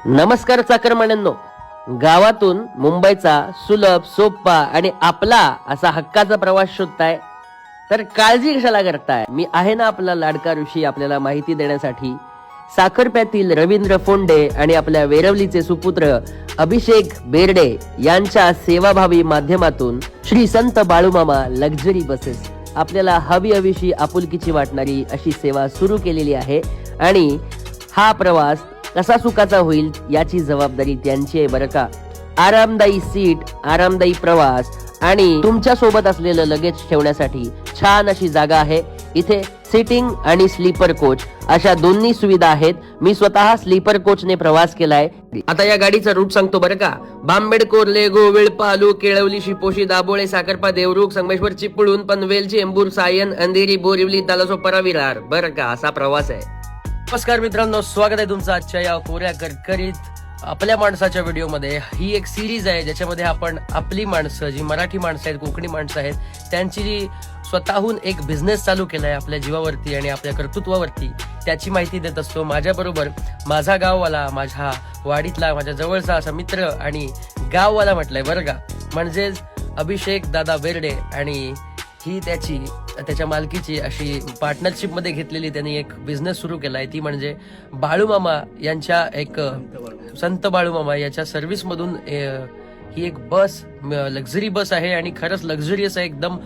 नमस्कार चाकरमान्यांनो, गावातून मुंबईचा सुलभ, सोपा आणि आपला असा हक्काचा प्रवास शोधताय तर काळजी कशाला करताय? मी आहे ना आपला लाडका ऋषी आपल्याला माहिती देण्यासाठी. साखरप्यातील रवींद्र फोंडे आणि आपल्या वेरवलीचे सुपुत्र अभिषेक बेर्डे यांच्या सेवाभावी माध्यमातून श्री संत बाळूमामा लक्झरी बसेस आपल्याला हवी हवीशी आपुलकीची वाटणारी अशी सेवा सुरू केलेली आहे. आणि हा प्रवास कसा सुखाचा होईल याची जबाबदारी त्यांची आहे बरं का. आरामदायी सीट, आरामदायी प्रवास आणि तुमच्या सोबत असलेलं लगेज ठेवण्यासाठी छान अशी जागा आहे. इथे सिटिंग आणि स्लीपर कोच अशा दोन्ही सुविधा आहेत. मी स्वतः स्लीपर कोचने प्रवास केलाय. आता या गाडीचा रूट सांगतो बरं का. बांबेड, कोर्ले, गोविळ, पालू, केळवली, शिपोशी, दाभोळे, साखरपा, देवरुख, संगमेश्वर, चिपळूण, पनवेल, चेंबूर, सायन, अंधेरी, बोरिवली, तालासोपारा, विरार बरं का. असा प्रवास आहे. नमस्कार मित्रांनो, स्वागत आहे तुमचं आजच्या या कोऱ्या करकरीत आपल्या माणसाच्या व्हिडिओमध्ये. ही एक सिरीज आहे ज्याच्यामध्ये आपण आपली माणसं, जी मराठी माणसं आहेत, कोकणी माणसं आहेत, त्यांची जी स्वतःहून एक बिझनेस चालू केलाय आपल्या जीवावरती आणि आपल्या कर्तृत्वावरती, त्याची माहिती देत असतो. माझ्याबरोबर माझा गाववाला, माझ्या वाडीतला, माझ्या जवळचा असा मित्र आणि गाववाला म्हटलंय बरं का, म्हणजेच अभिषेक दादा बेर्डे. आणि ही त्याच्या मालकीची अशी पार्टनरशिप मध्ये घेतलेली त्यांनी एक बिझनेस सुरू केलाय. ती म्हणजे बाळूमामा यांच्या एक संत बाळूमामा याच्या सर्व्हिस मधून ही एक बस, लक्झरी बस आहे आणि खरंच लक्झरियस आहे. एकदम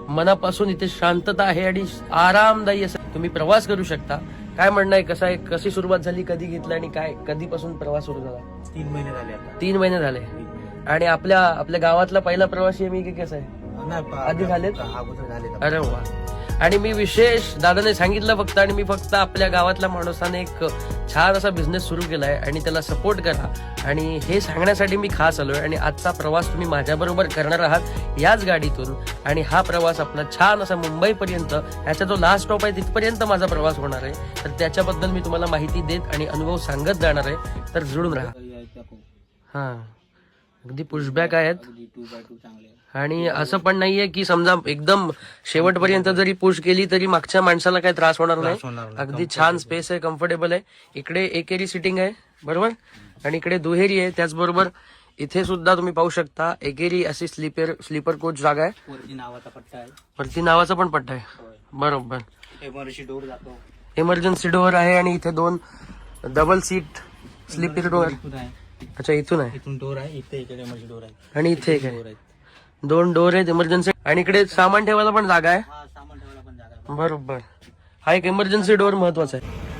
मनापासून इथे शांतता आहे आणि आरामदायी असं तुम्ही प्रवास करू शकता. काय म्हणणं आहे, कसं आहे, कशी सुरुवात झाली, कधी घेतलं आणि काय कधीपासून प्रवास सुरू झाला? 3 महिने झाले आता. 3 महिने झाले. आणि आपल्या गावातला पहिला प्रवासी मी कसं आहे, आधी झालेत? अरे वा. आणि मी विशेष दादाने सांगितलं फक्त, आणि मी फक्त आपल्या गावातल्या माणसाने एक छान असा बिझनेस सुरू केलाय आणि त्याला सपोर्ट करा, आणि हे सांगण्यासाठी मी खास आलोय. आणि आजचा प्रवास तुम्ही माझ्या बरोबर करणार आहात याच गाडीतून. आणि हा प्रवास आपला छान असा मुंबईपर्यंत, याचा जो लास्ट स्टॉप आहे तिथपर्यंत माझा प्रवास होणार आहे. तर त्याच्याबद्दल मी तुम्हाला माहिती देत आणि अनुभव सांगत जाणार आहे. तर जुळून राहा. हा, अगदी पुशबॅक आहेत. आणि असं पण नाहीये की समजा एकदम शेवटपर्यंत जरी पुश केली तरी मागच्या माणसाला काही त्रास होणार नाही. अगदी छान स्पेस आहे, कम्फर्टेबल आहे. इकडे एकेरी सिटिंग आहे बरोबर, आणि इकडे दुहेरी आहे. त्याचबरोबर इथे सुद्धा तुम्ही पाहू शकता एकेरी अशी स्लीपर कोच जागा आहे. वरती नावाचा पण पट्टा आहे बरोबर. इमर्जन्सी डोअर आहे आणि इथे 2 डबल सीट स्लीपर डोअर. अच्छा, इथून आहे, इथून डोर आहे, इथे इकडे डोर आहे आणि इथे एक आहे. 2 डोर आहेत इमर्जन्सी. आणि इकडे सामान ठेवायला पण जागा आहे सामान ठेवायला पण जागा आहे बरोबर. हा एक इमर्जन्सी डोअर महत्वाचा आहे.